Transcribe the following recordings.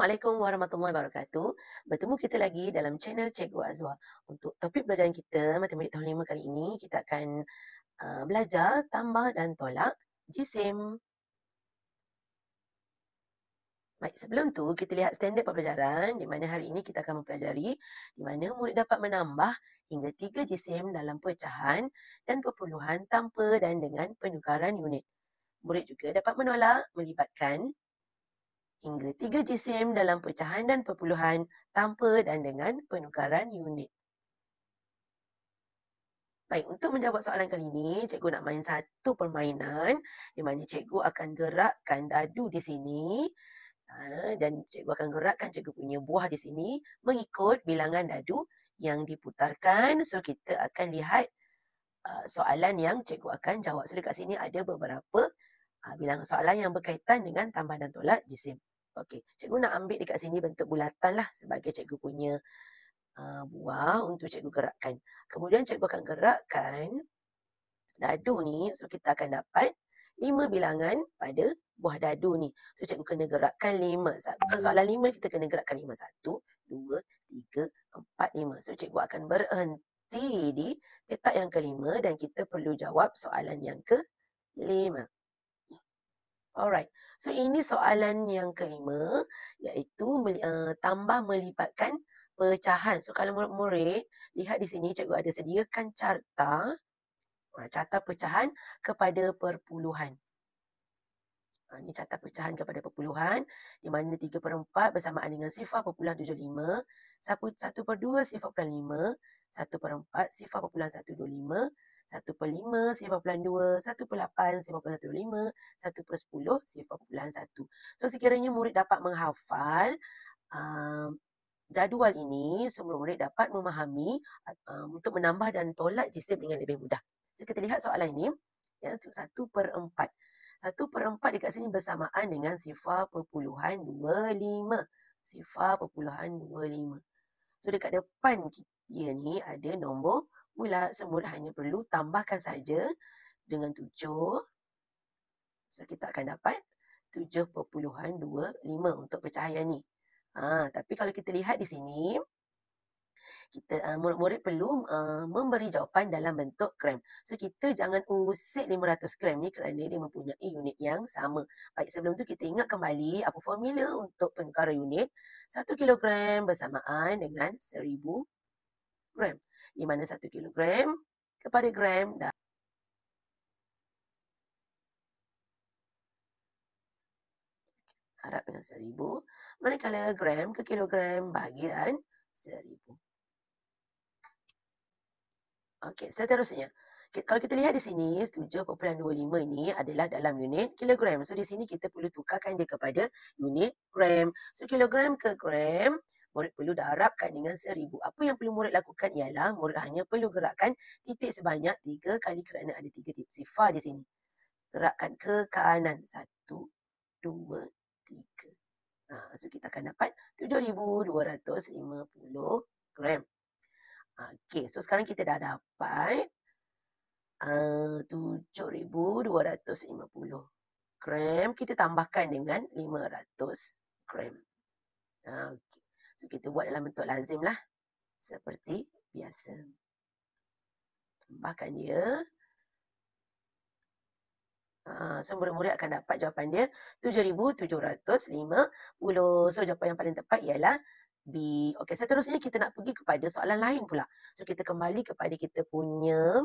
Assalamualaikum warahmatullahi wabarakatuh. Bertemu kita lagi dalam channel Cikgu Azwa. Untuk topik pelajaran kita, Matematik Tahun 5 kali ini, kita akan belajar tambah dan tolak jisim. Baik, sebelum tu kita lihat standard pembelajaran di mana hari ini kita akan mempelajari di mana murid dapat menambah hingga 3 jisim dalam pecahan dan perpuluhan tanpa dan dengan penukaran unit. Murid juga dapat menolak melibatkan hingga 3 jisim dalam pecahan dan perpuluhan tanpa dan dengan penukaran unit. Baik, untuk menjawab soalan kali ini, cikgu nak main satu permainan di mana cikgu akan gerakkan dadu di sini dan cikgu akan gerakkan cikgu punya buah di sini mengikut bilangan dadu yang diputarkan. So, kita akan lihat soalan yang cikgu akan jawab. So, dekat sini ada beberapa bilangan soalan yang berkaitan dengan tambah dan tolak jisim. Okey, cikgu nak ambil dekat sini bentuk bulatan lah sebagai cikgu punya buah untuk cikgu gerakkan. Kemudian cikgu akan gerakkan dadu ni. So, kita akan dapat 5 bilangan pada buah dadu ni. So, cikgu kena gerakkan 5. Soalan 5 kita kena gerakkan 5. 1, 2, 3, 4, 5. So, cikgu akan berhenti di petak yang kelima dan kita perlu jawab soalan yang kelima. Alright, so ini soalan yang kelima iaitu tambah melibatkan pecahan. So kalau murid-murid lihat di sini cikgu ada sediakan carta pecahan kepada perpuluhan. Ini carta pecahan kepada perpuluhan di mana 3/4 bersamaan dengan 0.75, 1/2 0.5, 1/4 0.125, 1/5 0.2, 1/8 0.15, 1/10 0.1. So sekiranya murid dapat menghafal jadual ini, semua murid dapat memahami untuk menambah dan tolak jisim dengan lebih mudah. So kita lihat soalan ini, ya, 1/4. 1/4 dekat sini bersamaan dengan 0.25. 0.25. So dekat depan dia ni ada nombor bulat. Semua hanya perlu tambahkan saja dengan 7. So kita akan dapat 7.25 untuk pecahan ni. Tapi kalau kita lihat di sini, murid-murid perlu memberi jawapan dalam bentuk gram. So, kita jangan usik 500 gram ni kerana dia mempunyai unit yang sama. Baik, sebelum tu kita ingat kembali apa formula untuk penukaran unit. 1 kilogram bersamaan dengan 1000 gram. Di mana 1 kilogram kepada gram dah. Harap dengan 1000. Manakala gram ke kilogram bahagian 1000. Okey, seterusnya. Kalau kita lihat di sini, 7.25 ini adalah dalam unit kilogram. So, di sini kita perlu tukarkan dia kepada unit gram. So, kilogram ke gram, murid perlu darabkan dengan 1000. Apa yang perlu murid lakukan ialah, murid hanya perlu gerakkan titik sebanyak 3 kali kerana ada 3 titik sifar di sini. Gerakkan ke kanan. 1, 2, 3. So, kita akan dapat 7,250 gram. Okey, so sekarang kita dah dapat 7,250 gram. Kita tambahkan dengan 500 gram. Okay. So kita buat dalam bentuk lazim lah. Seperti biasa. Tambahkan dia. So murid-murid akan dapat jawapan dia 7,750. So jawapan yang paling tepat ialah B. Okey, seterusnya kita nak pergi kepada soalan lain pula. So kita kembali kepada kita punya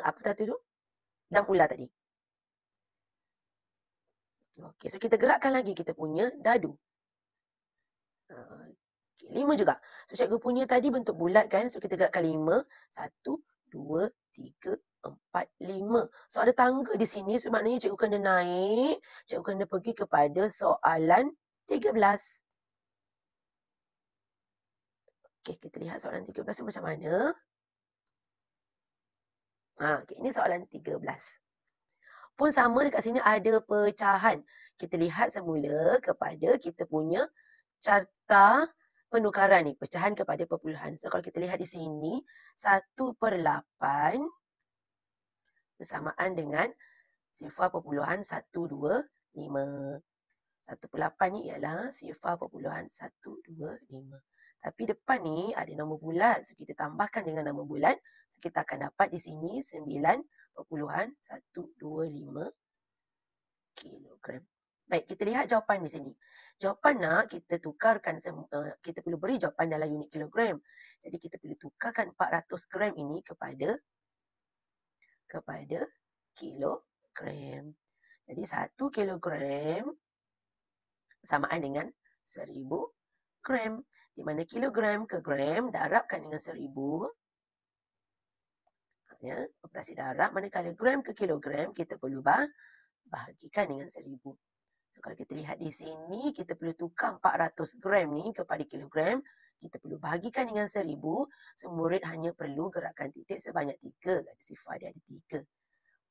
apa tadi tu? Dam ular tadi. Okey, so kita gerakkan lagi kita punya dadu. Okay, 5 juga. So cikgu punya tadi bentuk bulat kan? So kita gerakkan 5. 1, 2, 3, 4, 5. So ada tangga di sini. So maknanya cikgu kena naik. Cikgu kena pergi kepada soalan 13. Okey, kita lihat soalan 13 tu macam mana. Okay, ini soalan 13. Pun sama dekat sini ada pecahan. Kita lihat semula kepada kita punya carta penukaran ni. Pecahan kepada perpuluhan. So, kalau kita lihat di sini, 1/8 bersamaan dengan 0.125. 1/8 ni ialah 0.125. Tapi depan ni ada nombor bulat. So, kita tambahkan dengan nombor bulat. So, kita akan dapat di sini 9.125 kilogram. Baik, kita lihat jawapan di sini. Jawapan nak kita tukarkan, kita perlu beri jawapan dalam unit kilogram. Jadi, kita perlu tukarkan 400 gram ini kepada kilogram. Jadi, 1 kilogram samaan dengan 1000 gram. Di mana kilogram ke gram darabkan dengan 1000. Ya, operasi darab. Manakala gram ke kilogram kita perlu bahagikan dengan 1000. So, kalau kita lihat di sini, kita perlu tukar 400 gram ni kepada kilogram. Kita perlu bahagikan dengan 1000. So, murid hanya perlu gerakkan titik sebanyak 3. Sifar dia ada 3.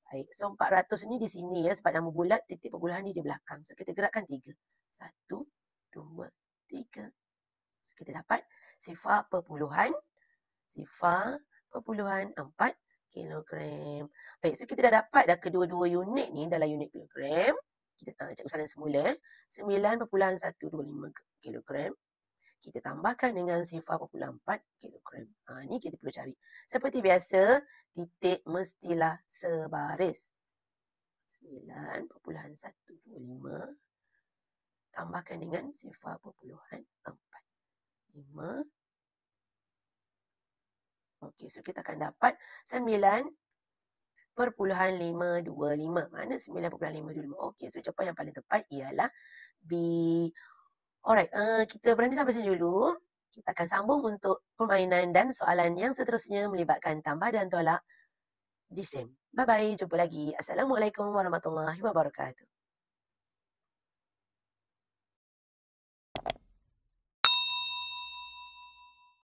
Baik, so 400 ni di sini ya, sebab nama bulat titik perpuluhan ni di belakang. So, kita gerakkan 3. 1, 2, 3. So, kita dapat 0.4 kilogram. Baik, so kita dah dapat dah kedua-dua unit ni dalam unit kilogram. Kita cek usahalan semula. 9.125 kilogram. Kita tambahkan dengan 0.4 kilogram. Ni kita perlu cari. Seperti biasa, titik mestilah sebaris. 9.125 tambahkan dengan 0.4. 5. Okey, so kita akan dapat 9.525. Mana 9.525? Okey, so jawapan yang paling tepat ialah B. Alright, kita berhenti sampai sini dulu. Kita akan sambung untuk permainan dan soalan yang seterusnya melibatkan tambah dan tolak jisim. Bye-bye, jumpa lagi. Assalamualaikum warahmatullahi wabarakatuh.